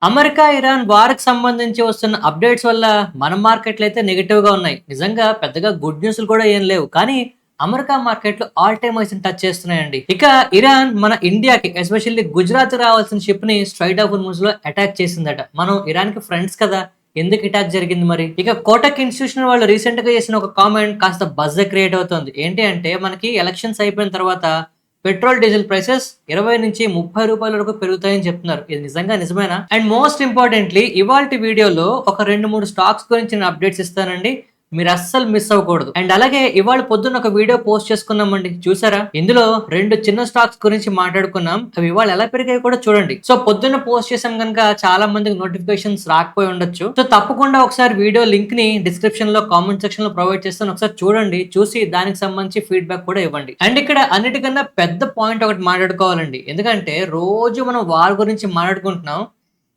America, Iran వార్‌కి సంబంధించి వస్తున్న updates వల్ల మన మార్కెట్‌లయితే నెగెటివ్‌గా ఉన్నాయి. నిజంగా పెద్దగా గుడ్ న్యూస్‌లు కూడా ఏం లేవు. కానీ అమెరికా మార్కెట్‌లు ఆల్ టైమ్ హైస్‌ని టచ్ చేస్తున్నాయండి. ఇక ఇరాన్ మన ఇండియాకి ఎస్పెషల్లీ గుజరాత్‌కి రావాల్సిన షిప్‌ని స్ట్రెయిట్ ఆఫ్ హోర్ముజ్‌లో అటాక్ చేసిందట. మనం ఇరాన్‌కి ఫ్రెండ్స్ కదా! ఎందుకు అటాక్ జరిగింది మరి? ఇక కోటక్ ఇన్స్టిట్యూషన్ వాళ్ళు రీసెంట్‌గా చేసిన ఒక కామెంట్ కాస్త బజ్జే క్రియేట్ అవుతోంది. ఏంటి అంటే మనకి ఎలక్షన్స్ అయిపోయిన తర్వాత పెట్రోల్, డీజిల్ ప్రైసెస్ 20-30 రూపాయల వరకు పెరుగుతాయని చెప్తున్నారు. ఇది నిజంగా నిజమేనా? అండ్ మోస్ట్ ఇంపార్టెంట్‌లీ ఇవాల్టి వీడియోలో ఒక 2, 3 స్టాక్స్ గురించి నేను అప్డేట్స్ ఇస్తానండి. మీరు అస్సలు మిస్ అవ్వకూడదు. అండ్ అలాగే ఇవాళ పొద్దున్న ఒక వీడియో పోస్ట్ చేసుకున్నామండి. చూసారా? ఇందులో 2 చిన్న స్టాక్స్ గురించి మాట్లాడుకున్నాం. అవి ఇవాళ ఎలా పెరిగాయో కూడా చూడండి. సో పొద్దున్న పోస్ట్ చేసాం గనుక చాలా మందికి నోటిఫికేషన్స్ రాకపోయి ఉండొచ్చు. సో తప్పకుండా ఒకసారి వీడియో లింక్‌ని డిస్క్రిప్షన్‌లో, కామెంట్ సెక్షన్‌లో ప్రొవైడ్ చేస్తాను. ఒకసారి చూడండి. చూసి దానికి సంబంధించి ఫీడ్‌బ్యాక్ కూడా ఇవ్వండి. అండ్ ఇక్కడ అన్నిటికన్నా పెద్ద పాయింట్ ఒకటి మాట్లాడుకోవాలండి. ఎందుకంటే రోజు మనం వార్ గురించి మాట్లాడుకుంటున్నాం.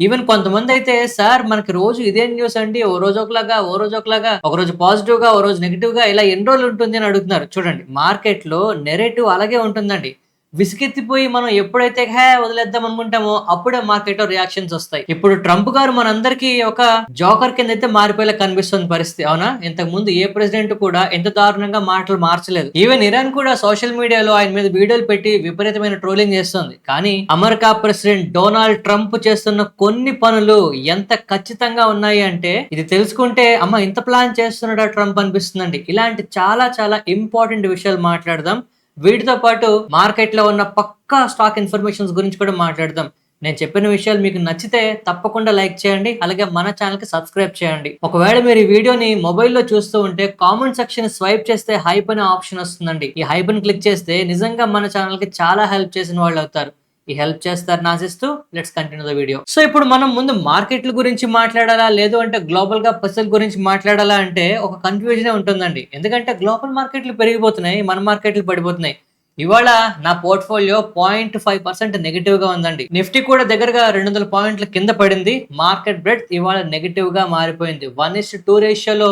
ఈవెన్ కొంతమందయితే సార్ మనకి రోజు ఇదేం న్యూస్ అండి. ఓ రోజు ఒకలాగా, ఓ రోజు ఒకలాగా, ఒకరోజు పాజిటివ్‌గా, ఓ రోజు నెగెటివ్‌గా ఇలా ఎన్ని రోజులుంటుంది అని అడుగుతున్నారు. చూడండి మార్కెట్‌లో నెరేటివ్ అలాగే ఉంటుందండి. విసుగెత్తిపోయి మనం ఎప్పుడైతే వదిలేద్దాం అనుకుంటామో అప్పుడే మార్కెట్‌లో రియాక్షన్స్ ఒస్తాయి. ఇప్పుడు ట్రంప్ గారు మనందరికీ ఒక జోకర్ కిందైతే మారిపోయేలా కనిపిస్తుంది పరిస్థితి. అవునా? ఇంతకుముందు ఏ ప్రెసిడెంట్ కూడా ఇంత దారుణంగా మాటలు మార్చలేదు. ఈవెన్ ఇరాన్ కూడా సోషల్ మీడియాలో ఆయన మీద వీడియోలు పెట్టి విపరీతమైన ట్రోలింగ్ చేస్తుంది. కానీ అమెరికా ప్రెసిడెంట్ డొనాల్డ్ ట్రంప్ చేస్తున్న కొన్ని పనులు ఎంత ఖచ్చితంగా ఉన్నాయి అంటే ఇది తెలుసుకుంటే అమ్మ ఇంత ప్లాన్ చేస్తున్నాడా ట్రంప్ అనిపిస్తుందండి. ఇలాంటి చాలా చాలా ఇంపార్టెంట్ విషయాలు మాట్లాడదాం. వీటితో పాటు మార్కెట్‌లో ఉన్న పక్కా స్టాక్ ఇన్ఫర్మేషన్స్ గురించి కూడా మాట్లాడదాం. నేను చెప్పిన విషయాలు మీకు నచ్చితే తప్పకుండా లైక్ చేయండి. అలాగే మన ఛానెల్‌కి సబ్స్క్రైబ్ చేయండి. ఒకవేళ మీరు ఈ వీడియోని మొబైల్‌లో చూస్తూ ఉంటే కామెంట్ సెక్షన్ స్వైప్ చేస్తే హైప్ అనే ఆప్షన్ వస్తుందండి. ఈ హైప్‌ని క్లిక్ చేస్తే నిజంగా మన ఛానెల్‌కి చాలా హెల్ప్ చేసిన వాళ్ళవుతారు. ఈ హెల్ప్ చేస్తారని ఆశిస్తూ let's continue the video. So ఇప్పుడు మనం ముందు మార్కెట్‌ల గురించి మాట్లాడాలా? లేదు అంటే గ్లోబల్‌గా పరిస్థితుల గురించి మాట్లాడాలా అంటే ఒక కన్‌ఫ్యూజనే ఉంటుందండి. ఎందుకంటే గ్లోబల్ మార్కెట్‌లు పెరిగిపోతున్నాయి. మన మార్కెట్‌లు పడిపోతున్నాయి. ఇవాళ నా పోర్ట్‌ఫోలియో 0.5% నెగెటివ్‌గా ఉందండి. నిఫ్టీ కూడా దగ్గరగా 200 పాయింట్ల కింద పడింది. మార్కెట్ బ్రెడ్త్ ఇవాళ నెగెటివ్‌గా మారిపోయింది. 1:2 రేషియోలో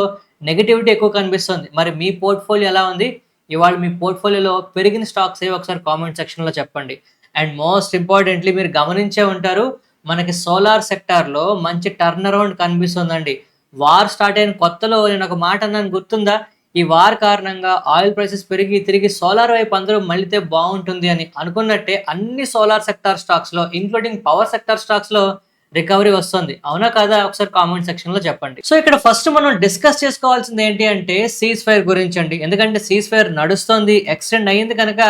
నెగటివిటీ ఎక్కువ కనిపిస్తుంది. మరి మీ పోర్ట్‌ఫోలియో ఎలా ఉంది? ఇవాళ మీ పోర్ట్‌ఫోలియోలో పెరిగిన స్టాక్స్ ఏవో ఒకసారి కామెంట్ సెక్షన్‌లో చెప్పండి. అండ్ మోస్ట్ ఇంపార్టెంట్‌లీ మీరు గమనించే ఉంటారు. మనకి సోలార్ సెక్టార్‌లో మంచి టర్న్ అరౌండ్ కనిపిస్తుందండి. వార్ స్టార్ట్ అయిన కొత్తలో నేనొక మాట అన్నాను గుర్తుందా? ఈ వార్ కారణంగా ఆయిల్ ప్రైసెస్ పెరిగి తిరిగి సోలార్ వైపు అందరూ మళ్ళితే బావుంటుంది అని. అనుకున్నట్టే అన్ని సోలార్ సెక్టార్ స్టాక్స్‌లో ఇంక్లూడింగ్ పవర్ సెక్టార్ స్టాక్స్‌లో రికవరీ వస్తుంది. అవునా కాదా? ఒకసారి కామెంట్ సెక్షన్‌లో చెప్పండి. సో ఇక్కడ ఫస్ట్ మనం డిస్కస్ చేసుకోవాల్సింది ఏంటి అంటే సీజ్ ఫైర్ గురించండి. ఎందుకంటే సీజ్ ఫైర్ నడుస్తోంది. ఎక్స్‌టెండ్ అయింది కనుక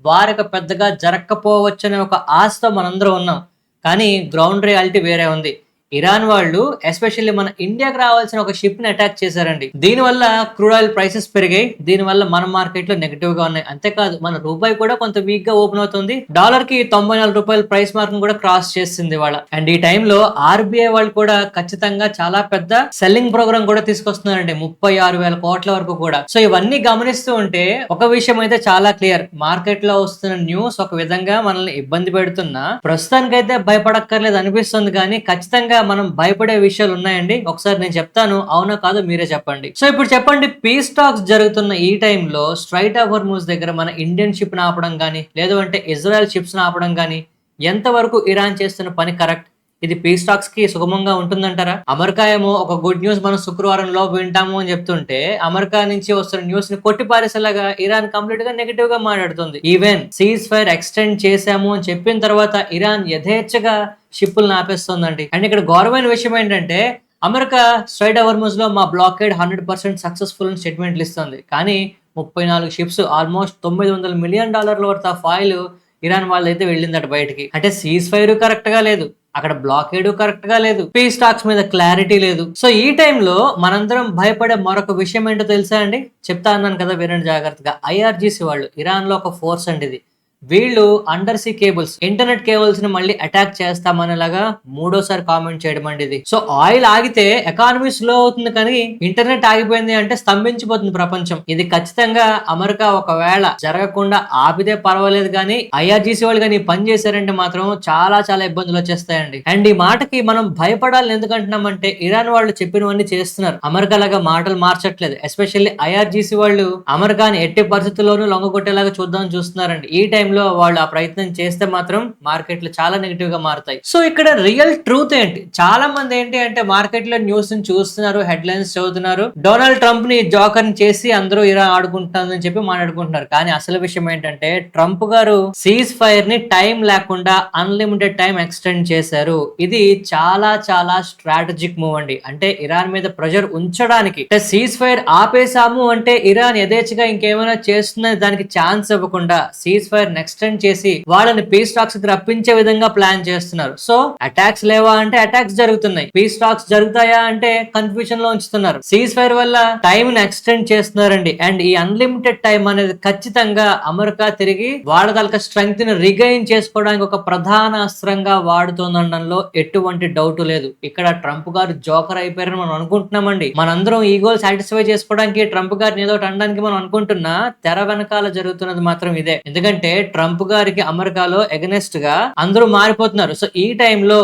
వార్ ఇక పెద్దగా జరక్కపోవచ్చనే ఒక ఆశతో మనందరం ఉన్నాం. కానీ గ్రౌండ్ రియాలిటీ వేరే ఉంది. ఇరాన్ వాళ్ళు ఎస్పెషల్లీ మన ఇండియాకి రావాల్సిన ఒక షిప్‌ని అటాక్ చేశారండి. దీనివల్ల క్రూడ్ ఆయిల్ ప్రైసెస్ పెరిగాయి. దీనివల్ల మన మార్కెట్‌లో నెగెటివ్‌గా ఉన్నాయి. అంతేకాదు మన రూపాయి కూడా కొంత వీక్‌గా ఓపెన్ అవుతుంది. డాలర్‌కి రూ. 94 ప్రైస్ మార్క్‌ని కూడా క్రాస్ చేసింది ఇవాళ. అండ్ ఈ టైంలో ఆర్‌బీఐ వాళ్ళు కూడా ఖచ్చితంగా చాలా పెద్ద సెల్లింగ్ ప్రోగ్రామ్ కూడా తీసుకొస్తున్నారండి. 36,000 కోట్ల వరకు కూడా. సో ఇవన్నీ గమనిస్తూ ఉంటే ఒక విషయం అయితే చాలా క్లియర్. మార్కెట్‌లో వస్తున్న న్యూస్ ఒక విధంగా మనల్ని ఇబ్బంది పెడుతున్నా ప్రస్తుతానికైతే భయపడక్కర్లేదు అనిపిస్తుంది కానీ ఖచ్చితంగా మనం భయపడే విషయాలు ఉన్నాయండి. ఒకసారి నేను చెప్తాను. అవునో కాదో మీరే చెప్పండి. సో ఇప్పుడు చెప్పండి పీస్ టాక్స్ జరుగుతున్న ఈ టైంలో స్ట్రైట్ ఆఫ్ హోర్ముజ్ దగ్గర మన ఇండియన్ షిప్‌ని ఆపడం గాని, లేదు అంటే ఇజ్రాయెల్ షిప్స్‌ని ఆపడం గాని ఎంతవరకు ఇరాన్ చేస్తున్న పని కరెక్ట్? ఇది పీస్ టాక్స్‌కి సుగమంగా ఉంటుందంటారా? అమెరికా ఏమో ఒక గుడ్ న్యూస్ మనం శుక్రవారం లోపు వింటాము అని చెప్తుంటే, అమెరికా నుంచి వస్తున్న న్యూస్‌ని కొట్టిపారేసేలాగా ఇరాన్ కంప్లీట్‌గా నెగెటివ్‌గా మాట్లాడుతుంది. ఈవెన్ సీజ్ ఫైర్ ఎక్స్‌టెండ్ చేశాము అని చెప్పిన తర్వాత ఇరాన్ యథేచ్ఛగా షిప్పుల్ని ఆపేస్తుందండి. అండ్ ఇక్కడ ఘోరమైన విషయం ఏంటంటే అమెరికా స్ట్రైట్ ఆఫ్ హోర్ముజ్‌లో మా బ్లాకేడ్ 100% సక్సెస్‌ఫుల్ అని స్టేట్మెంట్లు ఇస్తుంది. కానీ 34 ships almost $900 million worth of oil Iran వాళ్ళదైతే వెళ్ళిందట బయటికి. అంటే సీజ్ ఫైర్ కరెక్ట్‌గా లేదు. అక్కడ బ్లాకేడ్ కరెక్ట్‌గా లేదు. పీస్ టాక్స్ మీద క్లారిటీ లేదు. సో ఈ టైంలో మనందరం భయపడే మరొక విషయం ఏంటో తెలుసా అండి? చెప్తా అన్నాను కదా వినండి జాగ్రత్తగా. ఐఆర్‌జీసీ వాళ్ళు ఇరాన్‌లో ఒక ఫోర్స్ అండి ఇది. వీళ్ళు under see cables, internet cables ని మళ్ళీ అటాక్ చేస్తామనేలాగా మూడోసారి కామెంట్ చేయడం అండి ఇది. సో ఆయిల్ ఆగితే ఎకానమీ స్లో అవుతుంది కానీ ఇంటర్నెట్ ఆగిపోయింది అంటే స్తంభించిపోతుంది ప్రపంచం. ఇది ఖచ్చితంగా అమెరికా ఒకవేళ జరగకుండా ఆపితే పర్వాలేదు కానీ ఐఆర్జీసీ వాళ్ళు కానీ పని చేశారంటే మాత్రం చాలా చాలా ఇబ్బందులు వచ్చేస్తాయండి. అండ్ ఈ మాటకి మనం భయపడాలని ఎందుకంటున్నామంటే ఇరాన్ వాళ్ళు చెప్పినవన్నీ చేస్తున్నారు. అమెరికా లాగా మాటలు మార్చట్లేదు. ఎస్పెషల్లీ ఐఆర్జీసీ వాళ్ళు అమెరికాని ఎట్టి పరిస్థితుల్లోనూ లొంగగొట్టేలాగా చూద్దామని చూస్తున్నారండి. ఈ టైంలో టైంలో వాళ్ళు ఆ ప్రయత్నం చేస్తే మాత్రం మార్కెట్లు చాలా నెగిటివ్ గా మారుతాయి. సో ఇక్కడ రియల్ ట్రూత్ ఏంటి, చాలా మంది ఏంటి అంటే మార్కెట్ లో న్యూస్ ని చూస్తున్నారు, హెడ్లైన్స్ చదువుతున్నారు, డొనాల్డ్ ట్రంప్ ని జోకర్ ని చేసి అందరూ ఇలా ఆడుకుంటుందని చెప్పి మాట్లాడుకుంటున్నారు. కానీ అసలు విషయం ఏంటంటే ట్రంప్ గారు సీజ్ ఫైర్ ని టైం లేకుండా అన్లిమిటెడ్ టైం ఎక్స్టెండ్ చేశారు. ఇది చాలా చాలా స్ట్రాటజిక్ మూవ్ అండి. అంటే ఇరాన్ మీద ప్రెషర్ ఉంచడానికి, సీజ్ ఫైర్ ఆపేసాము అంటే ఇరాన్ యథేచ్ఛగా ఇంకేమైనా చేస్తుందని దానికి ఛాన్స్ ఇవ్వకుండా సీజ్ ఫైర్ ఎక్స్టెండ్ చేసి వాళ్ళని పీస్ టాక్స్ కి రప్పించే విధంగా ప్లాన్ చేస్తున్నారు. సో అటాక్స్ లేవా అంటే అటాక్స్ జరుగుతున్నాయి, పీస్ టాక్స్ జరుగుతాయా అంటే కన్ఫ్యూజన్ లో ఉంచుతున్నారు. సీజ్ ఫైర్ వల్ల టైం ని ఎక్స్టెండ్ చేస్తున్నారండి. అండ్ ఈ అన్లిమిటెడ్ టైం అనేది ఖచ్చితంగా అమెరికా తిరిగి వాళ్ళ తాలూకా స్ట్రెంగ్త్ ని రిగైన్ చేసుకోవడానికి ఒక ప్రధాన అస్త్రంగా వాడుతుందనడంలో ఎటువంటి డౌట్ లేదు. ఇక్కడ ట్రంప్ గారు జోకర్ అయిపోయారని మనం అనుకుంటున్నామండి. మనందరం ఈ గోల్ సాటిస్ఫై చేసుకోవడానికి ట్రంప్ గారిని ఏదో అనడానికి మనం అనుకుంటున్నా, తెర వెనకాల జరుగుతున్నది మాత్రం ఇదే. ఎందుకంటే ట్రంప్ గారికి అమెరికాలో ఎగనెస్ట్ గా అందరూ మారిపోతున్నారు. సో ఈ టైంలో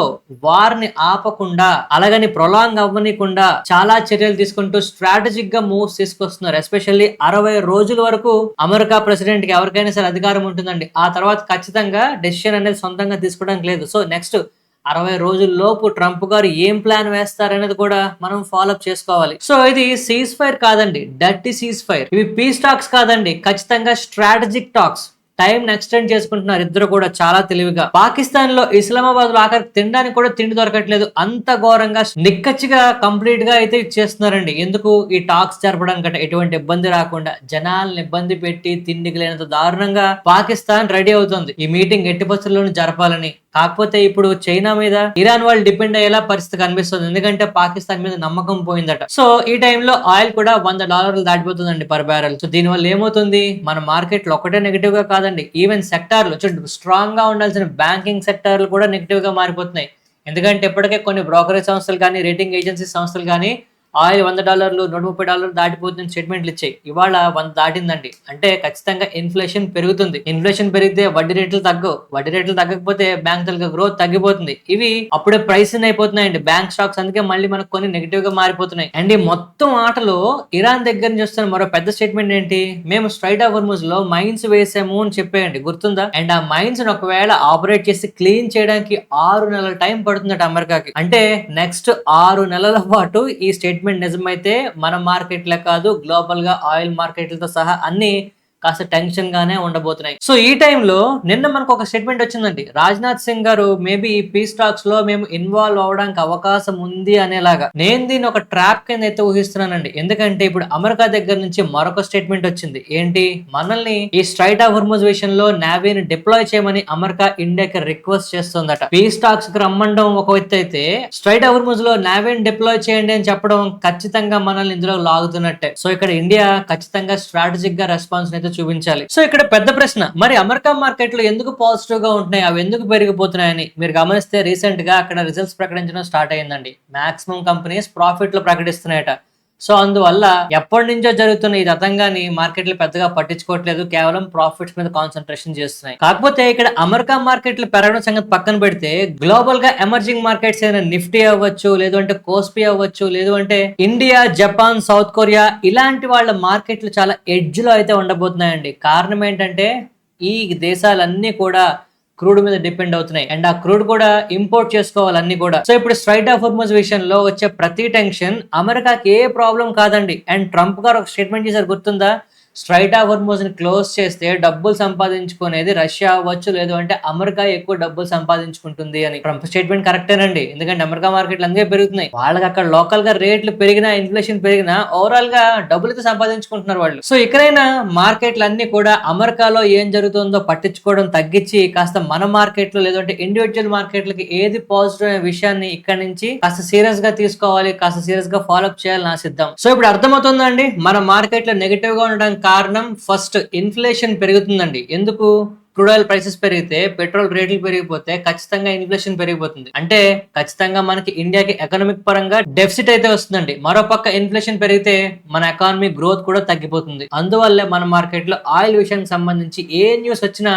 వార్ ని ఆపకుండా, అలాగని ప్రొలాంగ్ అవ్వనీయకుండా చాలా చర్యలు తీసుకుంటూ స్ట్రాటజిక్ గా మూవ్స్ తీసుకొస్తున్నారు. ఎస్పెషల్లీ 60 రోజుల వరకు అమెరికా ప్రెసిడెంట్ కి ఎవరికైనా సరే అధికారం ఉంటుందండి. ఆ తర్వాత ఖచ్చితంగా డెసిషన్ అనేది సొంతంగా తీసుకోవడానికి లేదు. సో నెక్స్ట్ 60 రోజుల లోపు ట్రంప్ గారు ఏం ప్లాన్ వేస్తారనేది కూడా మనం ఫాలోఅప్ చేసుకోవాలి. సో ఇది సీజ్ ఫైర్ కాదండి, డర్టీ సీజ్ ఫైర్. ఇవి పీస్ టాక్స్ కాదండి, ఖచ్చితంగా స్ట్రాటజిక్ టాక్స్. టైం ఎక్స్టెండ్ చేసుకుంటున్నారు ఇద్దరు కూడా చాలా తెలివిగా. పాకిస్తాన్ లో ఇస్లామాబాద్ లో ఆఖరికి తినడానికి కూడా తిండి దొరకట్లేదు, అంత ఘోరంగా నిక్కచ్చిగా కంప్లీట్ గా అయితే ఇచ్చేస్తున్నారండి. ఎందుకు ఈ టాక్స్ జరపడానికి, ఎటువంటి ఇబ్బంది రాకుండా జనాలను ఇబ్బంది పెట్టి తిండికి లేనంత దారుణంగా పాకిస్తాన్ రెడీ అవుతుంది ఈ మీటింగ్ ఎట్టి పరిస్థితుల్లోనూ జరపాలని. కాకపోతే ఇప్పుడు చైనా మీద ఇరాన్ వాళ్ళు డిపెండ్ అయ్యేలా పరిస్థితి కనిపిస్తుంది, ఎందుకంటే పాకిస్తాన్ మీద నమ్మకం పోయిందట. సో ఈ టైంలో ఆయిల్ కూడా $100 దాటిపోతుందండి పర్ బ్యారెల్. సో దీనివల్ల ఏమవుతుంది, మన మార్కెట్ లో ఒకటే నెగిటివ్ గా కాదండి, ఈవెన్ సెక్టార్లు స్ట్రాంగ్ గా ఉండాల్సిన బ్యాంకింగ్ సెక్టార్లు కూడా నెగిటివ్ గా మారిపోతున్నాయి. ఎందుకంటే ఇప్పటికే కొన్ని బ్రోకరేజ్ సంస్థలు కానీ, రేటింగ్ ఏజెన్సీ సంస్థలు కానీ ఆయిల్ $100 $130 దాటిపోతుంది స్టేట్మెంట్లు ఇచ్చాయి. ఇవాళ 100 దాటిందండి. అంటే ఖచ్చితంగా ఇన్ఫ్లేషన్ పెరుగుతుంది. ఇన్ఫ్లేషన్ పెరిగితే వడ్డీ రేట్లు తగ్గవు, వడ్డీ రేట్లు తగ్గకపోతే బ్యాంక్ తాలూకా గ్రోత్ తగ్గిపోతుంది. ఇవి అప్పుడే ప్రైస్ అయిపోతున్నాయండి బ్యాంక్ స్టాక్స్. అందుకే మళ్ళీ మనకు కొన్ని నెగిటివ్ గా మారిపోతున్నాయి. అండ్ ఈ మొత్తం ఆటలో ఇరాన్ దగ్గర నుంచి వస్తున్న మరో పెద్ద స్టేట్మెంట్ ఏంటి, మేము స్ట్రైట్ ఆఫ్ హోర్ముజ్ లో మైన్స్ వేసాము అని చెప్పేయండి, గుర్తుందా? అండ్ ఆ మైన్స్ ఒకవేళ ఆపరేట్ చేసి క్లీన్ చేయడానికి 6 నెలల టైం పడుతుందట అమెరికాకి. అంటే నెక్స్ట్ 6 నెలల పాటు ఈ స్టేట్మెంట్ నిజమైతే మన మార్కెట్లే కాదు, గ్లోబల్ గా ఆయిల్ మార్కెట్లతో సహా అన్ని కాస్త టెన్షన్ గానే ఉండబోతున్నాయి. సో ఈ టైంలో నిన్న మనకు ఒక స్టేట్మెంట్ వచ్చిందండి, రాజ్నాథ్ సింగ్ గారు మేబీ ఈ పీస్ టాక్స్ లో మేము ఇన్వాల్వ్ అవడానికి అవకాశం ఉంది అనేలాగా. నేను దీన్ని ఒక ట్రాప్ కింద అయితే ఊహిస్తున్నానండి. ఎందుకంటే ఇప్పుడు అమెరికా దగ్గర నుంచి మరొక స్టేట్మెంట్ వచ్చింది. ఏంటి, మనల్ని ఈ స్ట్రైట్ ఆఫ్ హోర్ముజ్ విషయంలో నేవీని డిప్లాయ్ చేయమని అమెరికా ఇండియాకి రిక్వెస్ట్ చేస్తుందట. పీస్ టాక్స్ కి రమ్మండం ఒక వ్యక్తి అయితే, స్ట్రైట్ ఆఫ్ హోర్ముజ్ లో నేవీని డిప్లాయ్ చేయండి అని చెప్పడం ఖచ్చితంగా మనల్ని ఇందులో లాగుతున్నట్టే. సో ఇక్కడ ఇండియా ఖచ్చితంగా స్ట్రాటజిక్ గా రెస్పాన్స్ అయితే చూపించాలి. సో ఇక్కడ పెద్ద ప్రశ్న, మరి అమెరికా మార్కెట్ లో ఎందుకు పాజిటివ్ గా ఉంటున్నాయి, అవి ఎందుకు పెరిగిపోతున్నాయని మీరు గమనిస్తే రీసెంట్ గా అక్కడ రిజల్ట్స్ ప్రకటించడం స్టార్ట్ అయ్యిందండి. మాక్సిమం కంపెనీస్ ప్రాఫిట్ లో ప్రకటిస్తున్నాయట. సో అందువల్ల ఎప్పటి నుంచో జరుగుతున్న ఈ రతంగాని మార్కెట్లు పెద్దగా పట్టించుకోవట్లేదు, కేవలం ప్రాఫిట్స్ మీద కాన్సన్ట్రేషన్ చేస్తున్నాయి. కాకపోతే ఇక్కడ అమెరికా మార్కెట్లు పెరగడం సంగతి పక్కన పెడితే, గ్లోబల్ గా ఎమర్జింగ్ మార్కెట్స్ అయిన నిఫ్టీ అవ్వచ్చు, లేదు అంటే కోస్పీ అవ్వచ్చు, లేదు అంటే ఇండియా, జపాన్, సౌత్ కొరియా ఇలాంటి వాళ్ళ మార్కెట్లు చాలా ఎడ్జ్ లో అయితే ఉండబోతున్నాయండి. కారణం ఏంటంటే ఈ దేశాలన్నీ కూడా క్రూడ్ మీద డిపెండ్ అవుతున్నాయి. అండ్ ఆ క్రూడ్ కూడా ఇంపోర్ట్ చేసుకోవాలి అన్ని కూడా. సో ఇప్పుడు స్ట్రైట్ ఆఫ్ హోర్ముజ్ విషయంలో వచ్చే ప్రతి టెన్షన్ అమెరికాకి ఏ ప్రాబ్లం కాదండి. అండ్ ట్రంప్ గారు ఒక స్టేట్మెంట్ చేశారు, గుర్తుందా, స్ట్రైట్ ఆఫ్ హోర్ముజ్ ని క్లోజ్ చేస్తే డబ్బులు సంపాదించుకునేది రష్యా అవ్వచ్చు, లేదు అంటే అమెరికా ఎక్కువ డబ్బులు సంపాదించుకుంటుంది అని. ట్రంప్ స్టేట్మెంట్ కరెక్టేనండి. ఎందుకంటే అమెరికా మార్కెట్లు అందుకే పెరుగుతున్నాయి. వాళ్ళకి అక్కడ లోకల్ గా రేట్లు పెరిగినా, ఇన్ఫ్లేషన్ పెరిగినా ఓవరాల్ గా డబ్బులతో సంపాదించుకుంటున్నారు వాళ్ళు. సో ఇక్కడైనా మార్కెట్లు అన్ని కూడా అమెరికాలో ఏం జరుగుతుందో పట్టించుకోవడం తగ్గించి కాస్త మన మార్కెట్ లో, లేదంటే ఇండివిజువల్ మార్కెట్లకి ఏది పాజిటివ్ అనే విషయాన్ని ఇక్కడ నుంచి కాస్త సీరియస్ గా తీసుకోవాలి, కాస్త సీరియస్ గా ఫాలోఅప్ చేయాలని ఆశిద్దాం. సో ఇప్పుడు అర్థమవుతుందండి మన మార్కెట్ లో నెగిటివ్ గా ఉండడానికి కారణం, ఫస్ట్ ఇన్ఫ్లేషన్ పెరుగుతుందండి. ఎందుకు, క్రూడ్ ఆయిల్ ప్రైసెస్ పెరిగితే, పెట్రోల్ రేట్లు పెరిగిపోతే ఖచ్చితంగా ఇన్ఫ్లేషన్ పెరిగిపోతుంది. అంటే ఖచ్చితంగా మనకి ఇండియాకి ఎకనామిక్ పరంగా డెఫిసిట్ అయితే వస్తుందండి. మరోపక్క ఇన్ఫ్లేషన్ పెరిగితే మన ఎకానమీ గ్రోత్ కూడా తగ్గిపోతుంది. అందువల్లే మన మార్కెట్ లో ఆయిల్ విషయానికి సంబంధించి ఏ న్యూస్ వచ్చినా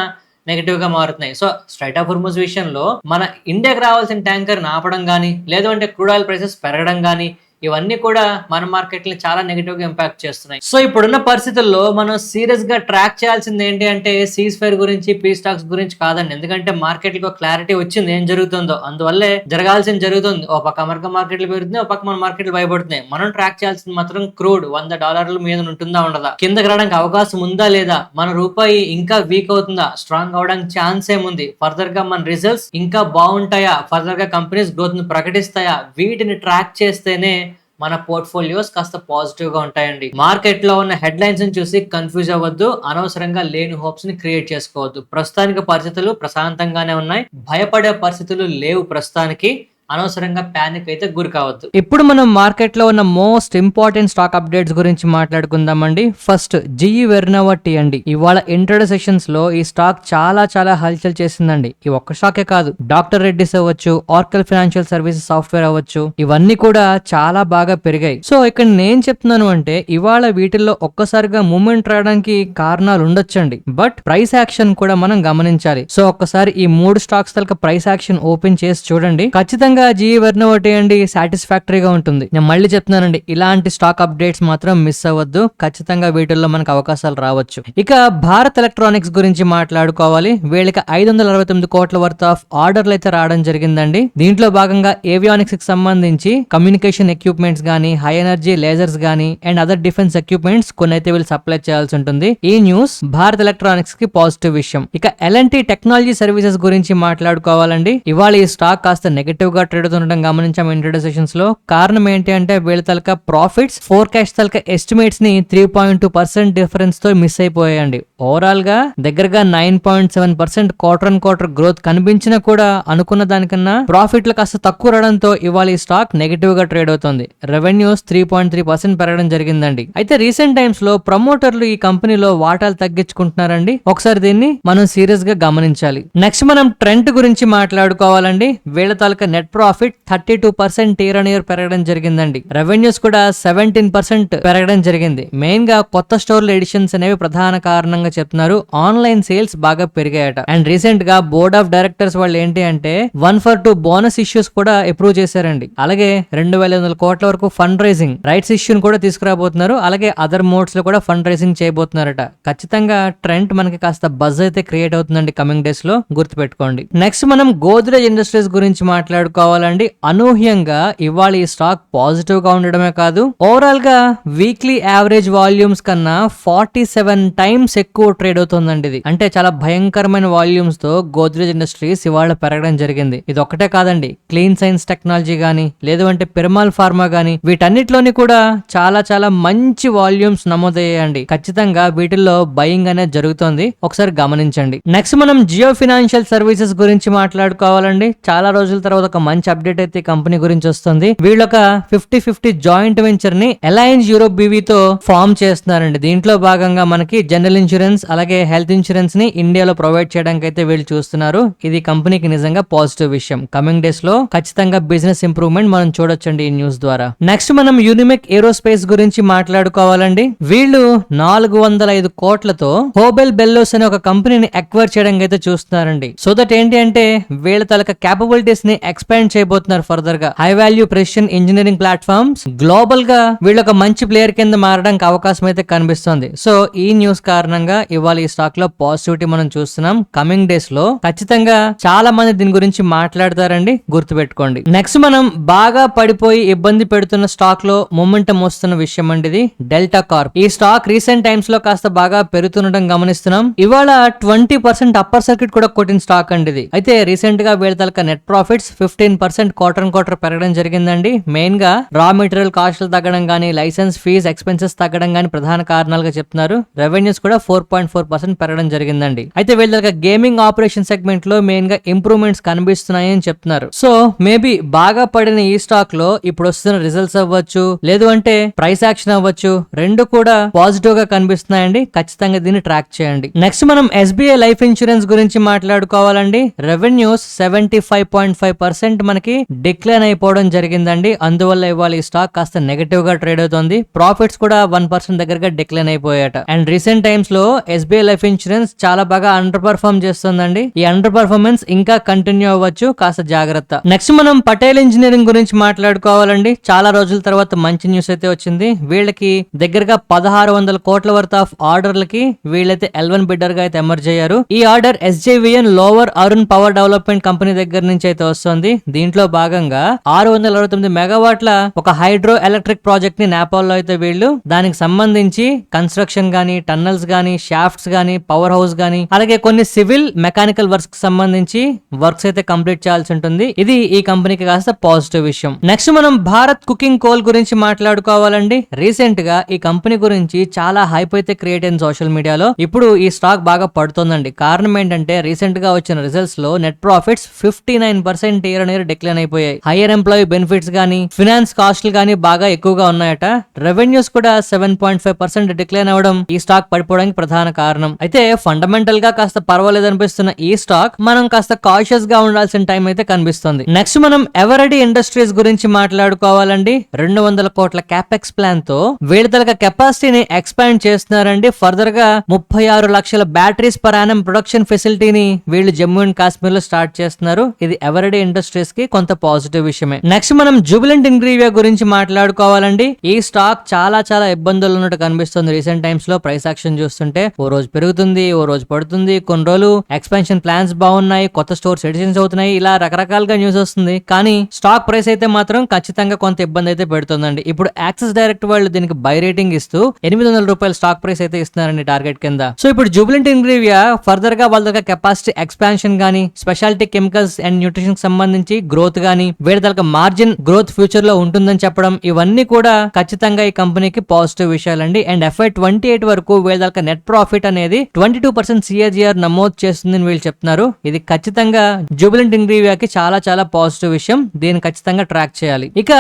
నెగిటివ్ గా మారుతున్నాయి. సో స్ట్రైట్ ఆఫ్ హోర్ముజ్ విషయంలో మన ఇండియాకి రావాల్సిన ట్యాంకర్ ఆపడం గానీ, లేదు అంటే క్రూడ్ ఆయిల్ ప్రైసెస్ పెరగడం గానీ, ఇవన్నీ కూడా మన మార్కెట్ ని చాలా నెగిటివ్ గా ఇంపాక్ట్ చేస్తున్నాయి. సో ఇప్పుడున్న పరిస్థితుల్లో మనం సీరియస్ గా ట్రాక్ చేయాల్సింది ఏంటి అంటే సీజ్ ఫైర్ గురించి, పీ స్టాక్స్ గురించి కాదండి. ఎందుకంటే మార్కెట్ కి క్లారిటీ వచ్చింది ఏం జరుగుతుందో, అందువల్లే జరగాల్సింది జరుగుతుంది. ఒక పక్క అమెరికా మార్కెట్లు పెరుగుతున్నాయి, ఒక పక్క మన మార్కెట్లు భయపడుతున్నాయి. మనం ట్రాక్ చేయాల్సింది మాత్రం క్రూడ్ $100 మీద ఉంటుందా ఉండదా, కిందకి రావడానికి అవకాశం ఉందా లేదా, మన రూపాయి ఇంకా వీక్ అవుతుందా, స్ట్రాంగ్ అవడానికి ఛాన్స్ ఏముంది, ఫర్దర్ గా మన రిజల్ట్స్ ఇంకా బాగుంటాయా, ఫర్దర్ గా కంపెనీస్ గ్రోత్ ని ప్రకటిస్తాయా, వీటిని ట్రాక్ చేస్తేనే మన పోర్ట్ఫోలియోస్ కాస్త పాజిటివ్ గా ఉంటాయండి. మార్కెట్ లో ఉన్న హెడ్ లైన్స్ ని చూసి కన్ఫ్యూజ్ అవ్వద్దు, అనవసరంగా లేని హోప్స్ ని క్రియేట్ చేసుకోవద్దు. ప్రస్తుతానికి పరిస్థితులు ప్రశాంతంగానే ఉన్నాయి, భయపడే పరిస్థితులు లేవు ప్రస్తుతానికి. అనవసరంగా ప్యానిక్ అయితే గురి కావద్దు. ఇప్పుడు మనం మార్కెట్ లో ఉన్న మోస్ట్ ఇంపార్టెంట్ స్టాక్ అప్డేట్స్ గురించి మాట్లాడుకుందామండి. First GE Vernova T&D. ఇవాళ ఇంట్రోడక్షన్ సెషన్స్ లో ఈ స్టాక్ చాలా చాలా హల్చల్ చేసిందండి. ఈ ఒక్క స్టాకే కాదు, డాక్టర్ రెడ్డిస్ అవ్వచ్చు, ఆర్కల్ ఫైనాన్షియల్ సర్వీసెస్ సాఫ్ట్వేర్ అవ్వచ్చు, ఇవన్నీ కూడా చాలా బాగా పెరిగాయి. సో ఇక్కడ నేను చెప్తున్నాను అంటే ఇవాళ వీటిల్లో ఒక్కసారిగా మూమెంట్ రావడానికి కారణాలు ఉండొచ్చండి, బట్ ప్రైస్ యాక్షన్ కూడా మనం గమనించాలి. సో ఒక్కసారి ఈ 3 స్టాక్స్ తలక ప్రైస్ యాక్షన్ ఓపెన్ చేసి చూడండి, ఖచ్చితంగా GE Vernova T&D సాటిస్ఫాక్టరీగా ఉంటుంది. నేను మళ్ళీ చెప్తున్నానండి, ఇలాంటి స్టాక్ అప్డేట్స్ మాత్రం మిస్ అవ్వద్దు, ఖచ్చితంగా వీటిల్లో మనకు అవకాశాలు రావచ్చు. ఇక భారత్ ఎలక్ట్రానిక్స్ గురించి మాట్లాడుకోవాలి. వీళ్ళకి 569 కోట్ల వర్త్ ఆఫ్ ఆర్డర్లు అయితే రావడం జరిగిందండి. దీంట్లో భాగంగా ఏవియానిక్స్ కి సంబంధించి కమ్యూనికేషన్ ఎక్విప్మెంట్స్ గానీ, హై ఎనర్జీ లేజర్స్ గానీ అండ్ అదర్ డిఫెన్స్ ఎక్విప్మెంట్స్ కొన్ని అయితే వీళ్ళు సప్లై చేయాల్సి ఉంటుంది. ఈ న్యూస్ భారత్ ఎలక్ట్రానిక్స్ కి పాజిటివ్ విషయం. ఇక L&T టెక్నాలజీ సర్వీసెస్ గురించి మాట్లాడుకోవాలండి. ఇవాళ ఈ స్టాక్ కాస్త నెగటివ్ గా ట్రేడ్ అవుతుండడం గమనించాం ఇంట్రడక్షన్స్ లో. కారణం ఏంటి అంటే వీళ్ళ తలక ప్రాఫిట్స్ ఫోర్కాస్ట్ తలక ఎస్టిమేట్స్ ని 3.2% డిఫరెన్స్ తో మిస్ అయిపోయాయండి. ఓవరాల్ గా దగ్గరగా 9.7% క్వార్టర్ అండ్ క్వార్టర్ గ్రోత్ కనిపించినా కూడా అనుకున్న దానికన్నా ప్రాఫిట్లు కాస్త తక్కువ రావడంతో ఇవాళ ఈ స్టాక్ నెగటివ్ గా ట్రేడ్ అవుతుంది. రెవెన్యూస్ 3.3% పెరగడం జరిగిందండి. అయితే రీసెంట్ టైమ్స్ లో ప్రమోటర్లు ఈ కంపెనీలో వాటాలు తగ్గించుకుంటున్నారండి. ఒకసారి దీన్ని మనం సీరియస్ గా గమనించాలి. నెక్స్ట్ మనం ట్రెంట్ గురించి మాట్లాడుకోవాలండి. వీళ్ళ తాలూకా net profit 32% year on year పెరగడం జరిగిందండి. రెవెన్యూస్ కూడా 17% పెరగడం జరిగింది. మెయిన్ గా కొత్త స్టోర్ల ఎడిషన్స్ అనేవి ప్రధాన కారణంగా చెప్తున్నారు. ఆన్లైన్ సేల్స్ బాగా పెరిగాయట. అండ్ రీసెంట్ గా బోర్డ్ ఆఫ్ డైరెక్టర్స్ వాళ్ళు ఏంటి అంటే 1/2 బోనస్ ఇష్యూస్ కూడా అప్రూవ్ చేశారండి. అలాగే 2,500 కోట్ల వరకు ఫండ్ రైజింగ్ రైట్స్ ఇష్యూని కూడా తీసుకురాబోతున్నారు. అలాగే అదర్ మోడ్స్ లో కూడా ఫండ్ రైజింగ్ చేయబోతున్నారట. ఖచ్చితంగా ట్రెండ్ మనకి కాస్త బజ్ అయితే క్రియేట్ అవుతుందండి కమింగ్ డేస్ లో, గుర్తుపెట్టుకోండి. నెక్స్ట్ మనం గోద్రేజ్ ఇండస్ట్రీస్ గురించి మాట్లాడుకోవాలండి. అనూహ్యంగా ఇవాళ ఈ స్టాక్ పాజిటివ్ గా ఉండడమే కాదు, ఓవరాల్ గా వీక్లీ యావరేజ్ వాల్యూమ్స్ కన్నా 47 టైమ్స్ ఎక్కువ ట్రేడ్ అవుతుందండి. ఇది అంటే చాలా భయంకరమైన వాల్యూమ్స్ తో గోద్రేజ్ ఇండస్ట్రీస్ ఇవాళ పెరగడం జరిగింది. ఇది ఒక్కటే కాదండి, క్లీన్ సైన్స్ టెక్నాలజీ గానీ, లేదు అంటే పిరమాల్ ఫార్మా గానీ, వీటన్నిటిలోని కూడా చాలా చాలా మంచి వాల్యూమ్స్ నమోదయ్యాయండి. ఖచ్చితంగా వీటిల్లో బయింగ్ అనేది జరుగుతోంది, ఒకసారి గమనించండి. నెక్స్ట్ మనం జియో ఫైనాన్షియల్ సర్వీసెస్ గురించి మాట్లాడుకోవాలండి. చాలా రోజుల తర్వాత ఒక మంచి అప్డేట్ అయితే కంపెనీ గురించి వస్తుంది. వీళ్ళొక 50-50 జాయింట్ వెంచర్ ని అలయన్స్ యూరోప్ BV తో ఫామ్ చేస్తున్నారండి. దీంట్లో భాగంగా మనకి జనరల్ ఇన్సూరెన్స్ అలాగే హెల్త్ ఇన్సూరెన్స్ ని ఇండియాలో ప్రొవైడ్ చేయడానికి అయితే వీళ్ళు చూస్తున్నారు. ఇది కంపెనీకి నిజంగా పాజిటివ్ విషయం. కమింగ్ డేస్ లో ఖచ్చితంగా బిజినెస్ ఇంప్రూవ్మెంట్ మనం చూడొచ్చండి ఈ న్యూస్ ద్వారా. నెక్స్ట్ మనం యూనిమెక్ ఏరోస్పేస్ గురించి మాట్లాడుకోవాలండి. వీళ్ళు 405 కోట్లతో హోబెల్ బెల్లోస్ అనే ఒక కంపెనీని అక్వైర్ చేయడానికి అయితే చూస్తున్నారండి. సో దట్ ఏంటి అంటే వీళ్ళ తలక క్యాపబిలిటీస్ ని ఎక్స్పాండ్ చేయబోతున్నారు ఫర్దర్ గా. High value precision engineering platforms global గా వీళ్ళొక మంచి ప్లేయర్ కింద మారడానికి అవకాశం అయితే కనిపిస్తుంది. సో ఈ న్యూస్ కారణంగా ఇవాళ ఈ స్టాక్ లో పాజిటివిటీ మనం చూస్తున్నాం. కమింగ్ డేస్ లో ఖచ్చితంగా చాలా మంది దీని గురించి మాట్లాడతారండి, గుర్తుపెట్టుకోండి. నెక్స్ట్ మనం బాగా పడిపోయి ఇబ్బంది పెడుతున్న స్టాక్ లో మొమెంటం వస్తున్న విషయం అండి ఇది డెల్టా కార్ప్. ఈ స్టాక్ రీసెంట్ టైమ్స్ లో కాస్త బాగా పెరుగుతుండడం గమనిస్తున్నాం. ఇవాళ 20% అప్పర్ సర్క్యూట్ కూడా కొట్టిన స్టాక్ అండి ఇది. అయితే రీసెంట్ గా వీళ్ళ తలక net profits 15% quarter and quarter పెరగడం జరిగిందండి. మెయిన్ గా రా మెటీరియల్ కాస్టులు తగ్గడం గానీ, లైసెన్స్ ఫీజ్ ఎక్స్పెన్సెస్ తగ్గడం గానీ ప్రధాన కారణాలుగా చెప్తున్నారు. రెవెన్యూస్ కూడా 4.4% పెరగడం జరిగిందండి. అయితే వీళ్ళ గేమింగ్ ఆపరేషన్ సెగ్మెంట్ లో మెయిన్ గా ఇంప్రూవ్మెంట్స్ కనిపిస్తున్నాయని చెప్తున్నారు. సో మేబీ బాగా పడిన ఈ స్టాక్ లో ఇప్పుడు వస్తున్న రిజల్ట్స్ అవ్వచ్చు, లేదు అంటే ప్రైస్ యాక్షన్ అవ్వచ్చు, రెండు కూడా పాజిటివ్ గా కనిపిస్తున్నాయండి. ఖచ్చితంగా దీన్ని ట్రాక్ చేయండి. నెక్స్ట్ మనం SBI లైఫ్ ఇన్సూరెన్స్ గురించి మాట్లాడుకోవాలండి. రెవెన్యూస్ 75.5% మనకి డిక్లైన్ అయిపోవడం జరిగిందండి. అందువల్ల ఇవాళ ఈ స్టాక్ కాస్త నెగటివ్ గా ట్రేడ్ అవుతుంది. ప్రాఫిట్స్ కూడా 1% దగ్గరగా డిక్లైన్ అయిపోయాట. అండ్ రీసెంట్ టైమ్స్ లో ఎస్బీఐ లైఫ్ ఇన్సూరెన్స్ చాలా బాగా అండర్ పర్ఫార్మ్ చేస్తుందండి. ఈ అండర్ పర్ఫార్మెన్స్ ఇంకా కంటిన్యూ అవ్వచ్చు, కాస్త జాగ్రత్త. నెక్స్ట్ మనం పటేల్ ఇంజనీరింగ్ గురించి మాట్లాడుకోవాలండి. చాలా రోజుల తర్వాత మంచి న్యూస్ అయితే వచ్చింది. వీళ్ళకి దగ్గరగా 1600 కోట్ల వర్త్ ఆఫ్ ఆర్డర్లకి వీళ్ళైతే L1 బిడ్డర్ గా అయితే ఎమర్జ్ అయ్యారు. ఈ order SJVN lower Arun power development company దగ్గర నుంచి అయితే వస్తుంది. దీంట్లో భాగంగా 669 మెగావాట్ల ఒక హైడ్రో ఎలక్ట్రిక్ ప్రాజెక్ట్ ని నేపాల్లో అయితే వీళ్ళు దానికి సంబంధించి కన్స్ట్రక్షన్ గానీ, టన్నల్స్ గానీ, షాఫ్ట్స్ గానీ, పవర్ హౌస్ గానీ, అలాగే కొన్ని సివిల్ మెకానికల్ వర్క్స్ కి సంబంధించి వర్క్స్ అయితే కంప్లీట్ చేయాల్సి ఉంటుంది. ఇది ఈ కంపెనీకి కాస్త పాజిటివ్ విషయం. నెక్స్ట్ మనం భారత్ కుకింగ్ కోల్ గురించి మాట్లాడుకోవాలండి. రీసెంట్ గా ఈ కంపెనీ గురించి చాలా హైప్ అయితే క్రియేట్ అయింది సోషల్ మీడియాలో. ఇప్పుడు ఈ స్టాక్ బాగా పడుతుందండి. కారణం ఏంటంటే రీసెంట్ గా వచ్చిన రిజల్ట్స్ లో net profits 59% year on year decline అయిపోయాయి. హైయర్ ఎంప్లాయీ బెనిఫిట్స్ గానీ, ఫినాన్స్ కాస్ట్లు గానీ బాగా ఎక్కువగా ఉన్నాయట. రెవెన్యూస్ కూడా 7.5% డిక్లైన్ అవ్వడం ఈ స్టాక్ పడిపోవడానికి ప్రధాన కారణం. అయితే ఫండమెంటల్ గా కాస్త పర్వాలేదు అనిపిస్తున్న ఈ స్టాక్ మనం కాస్త కాషియస్ గా ఉండాల్సిన టైం అయితే కనిపిస్తుంది. నెక్స్ట్ మనం ఎవరెడీ ఇండస్ట్రీస్ గురించి మాట్లాడుకోవాలండి. 200 కోట్ల క్యాపెక్స్ ప్లాన్ తో వీళ్ళ కెపాసిటీని ఎక్స్పాండ్ చేస్తున్నారండి. ఫర్దర్ గా 36 లక్షల బ్యాటరీస్ పర్ యానం ప్రొడక్షన్ ఫెసిలిటీని వీళ్ళు జమ్మూ అండ్ కాశ్మీర్ లో స్టార్ట్ చేస్తున్నారు. ఇది ఎవరెడీ ఇండస్ట్రీస్ కి కొంత పాజిటివ్ విషయమే. నెక్స్ట్ మనం జూబిలెంట్ ఇంగ్రీవియా గురించి మాట్లాడుకోవాలండి. ఈ స్టాక్ చాలా ఇబ్బందులు ఉన్నట్టు కనిపిస్తుంది. రీసెంట్ టైమ్స్ లో ప్రైస్ యాక్షన్ చూస్తుంటే ఓ రోజు పెరుగుతుంది, ఓ రోజు పడుతుంది. కొన్ని రోజులు ఎక్స్పాన్షన్ ప్లాన్స్ బాగున్నాయి, కొత్త స్టోర్స్ ఎడిషన్స్ అవుతున్నాయి, ఇలా రకరకాలుగా న్యూస్ వస్తుంది. కానీ స్టాక్ ప్రైస్ అయితే మాత్రం ఖచ్చితంగా కొంత ఇబ్బంది అయితే పెడుతుందండి. ఇప్పుడు యాక్సిస్ డైరెక్ట్ వాళ్ళు దీనికి బై రేటింగ్ ఇస్తూ 800 రూపాయల స్టాక్ ప్రైస్ అయితే ఇస్తున్నారండి టార్గెట్ కింద. సో ఇప్పుడు జూబిలెంట్ ఇంగ్రీవియా ఫర్దర్ గా వాళ్ళ దగ్గర కెపాసిటీ ఎక్స్పాన్షన్ గానీ, స్పెషాలిటీ కెమికల్స్ అండ్ న్యూట్రిషన్ సంబంధించి గ్రోత్ గానీ, వీళ్ళ దగ్గర మార్జిన్ గ్రోత్ ఫ్యూచర్ లో ఉంటుందని చెప్పడం, ఇవన్నీ కూడా ఖచ్చితంగా ఈ కంపెనీకి పాజిటివ్ విషయాలండి. అండ్ FY28 వరకు వీళ్ళ దగ్గర నెట్ ప్రాఫిట్ అనేది 22% CAGR నమోదు చేస్తుందని వీళ్ళు చెప్తున్నారు. ఇది ఖచ్చితంగా జూబిలెంట్ ఇంగ్రీవియాకి చాలా పాజిటివ్ విషయం. దీన్ని ఖచ్చితంగా ట్రాక్ చేయాలి. ఇక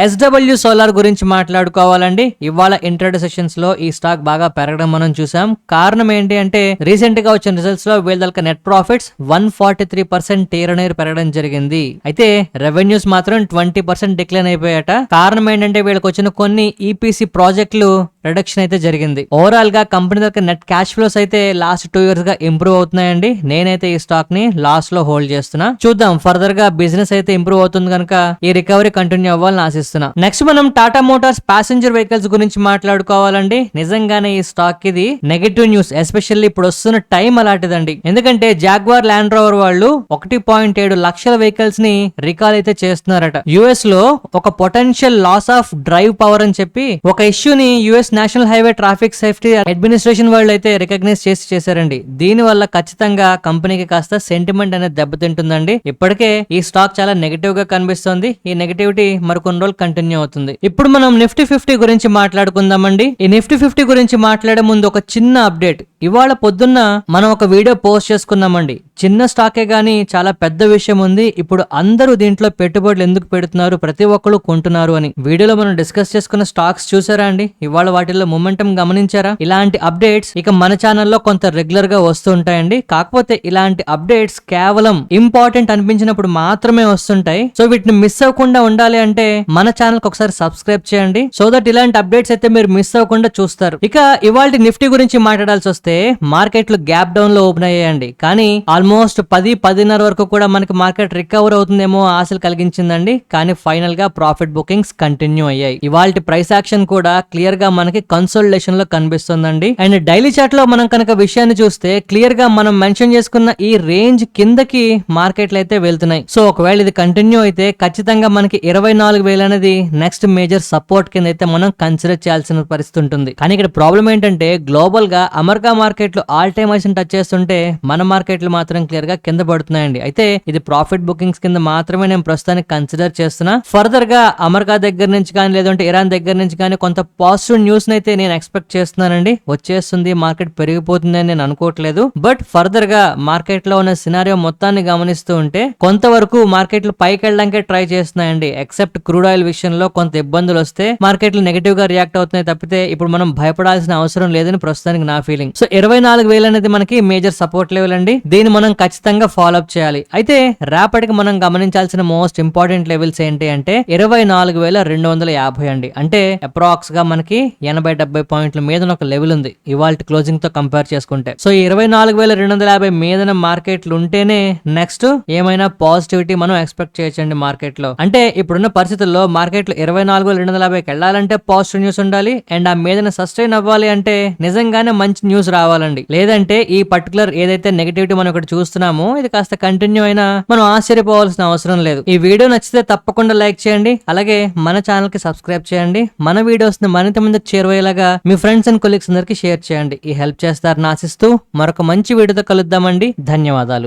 SW సోలార్ గురించి మాట్లాడుకోవాలండి. ఇవాళ ఇంట్రాడే సెషన్స్ లో ఈ స్టాక్ బాగా పెరగడం మనం చూసాం. కారణం ఏంటి అంటే రీసెంట్ గా వచ్చిన రిజల్ట్స్ లో వీళ్ళ net profits 143% year on year పెరగడం జరిగింది. అయితే రెవెన్యూస్ మాత్రం 20% డిక్లైన్ అయిపోయాట. కారణం ఏంటంటే వీళ్ళకి వచ్చిన కొన్ని EPC ప్రాజెక్టులు రిడక్షన్ అయితే జరిగింది. ఓవరాల్ గా కంపెనీ దగ్గర నెట్ క్యాష్ ఫ్లోస్ అయితే లాస్ట్ 2 years గా ఇంప్రూవ్ అవుతున్నాయండి. నేనైతే ఈ స్టాక్ ని లాస్ట్ లో హోల్డ్ చేస్తున్నా. చూద్దాం ఫర్దర్ గా బిజినెస్ అయితే ఇంప్రూవ్ అవుతుంది కనుక ఈ రికవరీ కంటిన్యూ అవ్వాలని ఆశిస్తున్నా. నెక్స్ట్ మనం టాటా మోటార్స్ ప్యాసింజర్ వెహికల్స్ గురించి మాట్లాడుకోవాలండి. నిజంగానే ఈ స్టాక్ ఇది నెగటివ్ న్యూస్, ఎస్పెషల్లీ ఇప్పుడు వస్తున్న టైం అలాంటిదండి. ఎందుకంటే జాగ్వార్ ల్యాండ్ రోవర్ వాళ్ళు 1.7 లక్షల వెహికల్స్ ని రికాల్ అయితే చేస్తున్నారట. US లో ఒక potential loss of drive power అని చెప్పి ఒక ఇష్యూని US national highway traffic safety administration వాళ్ళు అయితే రికగ్నైజ్ చేశారండి. దీని వల్ల ఖచ్చితంగా కంపెనీకి కాస్త సెంటిమెంట్ అనేది దెబ్బతింటుందండి. ఇప్పటికే ఈ స్టాక్ చాలా నెగటివ్ గా కనిపిస్తుంది. ఈ నెగటివిటీ మరికొన్ని రోజులు కంటిన్యూ అవుతుంది. ఇప్పుడు మనం నిఫ్టీ 50 గురించి మాట్లాడుకుందామండి. ఈ నిఫ్టీ 50 గురించి మాట్లాడే ముందు ఒక చిన్న అప్డేట్. ఇవాళ పొద్దున్న మనం ఒక వీడియో పోస్ట్ చేసుకున్నామండి. చిన్న స్టాకే గానీ చాలా పెద్ద విషయం ఉంది. ఇప్పుడు అందరూ దీంట్లో పెట్టుబడులు ఎందుకు పెడుతున్నారు, ప్రతి ఒక్కరు కొంటున్నారు అని వీడియోలో మనం డిస్కస్ చేసుకున్న స్టాక్స్ చూసారా అండి? ఇవాళ వాటిల్లో మొమెంటం గమనించారా? ఇలాంటి అప్డేట్స్ ఇక మన ఛానల్లో కొంత రెగ్యులర్ గా వస్తూ ఉంటాయండి. కాకపోతే ఇలాంటి అప్డేట్స్ కేవలం ఇంపార్టెంట్ అనిపించినప్పుడు మాత్రమే వస్తుంటాయి. సో వీటిని మిస్ అవ్వకుండా ఉండాలి అంటే మన ఛానల్ కి ఒకసారి సబ్స్క్రైబ్ చేయండి. సో దట్ ఇలాంటి అప్డేట్స్ అయితే మీరు మిస్ అవ్వకుండా చూస్తారు. ఇక ఇవాళ నిఫ్టీ గురించి మాట్లాడాల్సి వస్తే మార్కెట్లు గ్యాప్ డౌన్ లో ఓపెన్ అయ్యాయండి. కానీ ఆల్మోస్ట్ 10-10:30 వరకు కూడా మనకి మార్కెట్ రికవర్ అవుతుందేమో ఆశలు కలిగించిందండి. కానీ ఫైనల్ గా ప్రాఫిట్ బుకింగ్స్ కంటిన్యూ అయ్యాయి. ఇవాళ ప్రైస్ యాక్షన్ కూడా క్లియర్ గా మనకి కన్సోలిడేషన్ లో కనిపిస్తుందండి. అండ్ డైలీ చార్ట్ లో మనం కనుక విషయాన్ని చూస్తే క్లియర్ గా మనం మెన్షన్ చేసుకున్న ఈ రేంజ్ కిందకి మార్కెట్లు అయితే వెళ్తున్నాయి. సో ఒకవేళ ఇది కంటిన్యూ అయితే ఖచ్చితంగా మనకి 24,000 అనేది నెక్స్ట్ మేజర్ సపోర్ట్ కింద అయితే మనం కన్సిడర్ చేయాల్సిన పరిస్థితి ఉంటుంది. కానీ ఇక్కడ ప్రాబ్లం ఏంటంటే గ్లోబల్ గా అమెరికా మార్కెట్లు ఆల్ టైమ్ హైస్ టచ్ చేస్తుంటే మన మార్కెట్లు మాత్రం క్లియర్ గా కింద పడుతున్నాయండి. అయితే ఇది ప్రాఫిట్ బుకింగ్స్ కింద మాత్రమే నేను ప్రస్తుతానికి కన్సిడర్ చేస్తున్నా. ఫర్దర్ గా అమెరికా దగ్గర నుంచి కానీ లేదంటే ఇరాన్ దగ్గర నుంచి కానీ కొంత పాజిటివ్ న్యూస్ అయితే నేను ఎక్స్పెక్ట్ చేస్తున్నానండి. వచ్చేస్తుంది, మార్కెట్ పెరిగిపోతుంది అని నేను అనుకోవట్లేదు. బట్ ఫర్దర్ గా మార్కెట్ లో ఉన్న సినారియో మొత్తాన్ని గమనిస్తూ ఉంటే కొంతవరకు మార్కెట్లు పైకి వెళ్ళడానికే ట్రై చేస్తున్నాయండి. ఎక్సెప్ట్ క్రూడ్ ఆయిల్ రూపాయల విషయంలో కొంత ఇబ్బందులు వస్తే మార్కెట్లు నెగటివ్ గా రియాక్ట్ అవుతున్నాయి తప్పితే ఇప్పుడు మనం భయపడాల్సిన అవసరం లేదని ప్రస్తుతానికి నా ఫీలింగ్. సో 24,000 అనేది మనకి మేజర్ సపోర్ట్ లెవెల్ అండి. దీన్ని మనం ఖచ్చితంగా ఫాలో అప్ చేయాలి. అయితే రేపటికి మనం గమనించాల్సిన మోస్ట్ ఇంపార్టెంట్ లెవెల్స్ ఏంటి అంటే 24,250 అండి. అంటే అప్రాక్స్ గా మనకి 80-70 పాయింట్ల మీద ఒక లెవెల్ ఉంది ఇవాళ క్లోజింగ్ తో కంపేర్ చేసుకుంటే. సో 24,250 మీదన మార్కెట్లు ఉంటేనే నెక్స్ట్ ఏమైనా పాజిటివిటీ మనం ఎక్స్పెక్ట్ చేయొచ్చండి మార్కెట్ లో. అంటే ఇప్పుడున్న పరిస్థితుల్లో మార్కెట్లు 24,250కి వెళ్ళాలంటే పాజిటివ్ న్యూస్ ఉండాలి అండ్ ఆ మీదన సస్టైన్ అవ్వాలి అంటే నిజంగానే మంచి న్యూస్ రావాలండి. లేదంటే ఈ పర్టికులర్ ఏదైతే నెగటివిటీ మనం ఇక్కడ చూస్తున్నామో ఇది కాస్త కంటిన్యూ అయినా మనం ఆశ్చర్యపోవాల్సిన అవసరం లేదు. ఈ వీడియో నచ్చితే తప్పకుండా లైక్ చేయండి. అలాగే మన ఛానల్ కి సబ్స్క్రైబ్ చేయండి. మన వీడియోస్ ని మరింత మందికి చేరువయ్యేలాగా మీ ఫ్రెండ్స్ అండ్ కొలీగ్స్ అందరికి షేర్ చేయండి. ఈ హెల్ప్ చేస్తారని ఆశిస్తూ మరొక మంచి వీడియోతో కలుద్దామండి. ధన్యవాదాలు.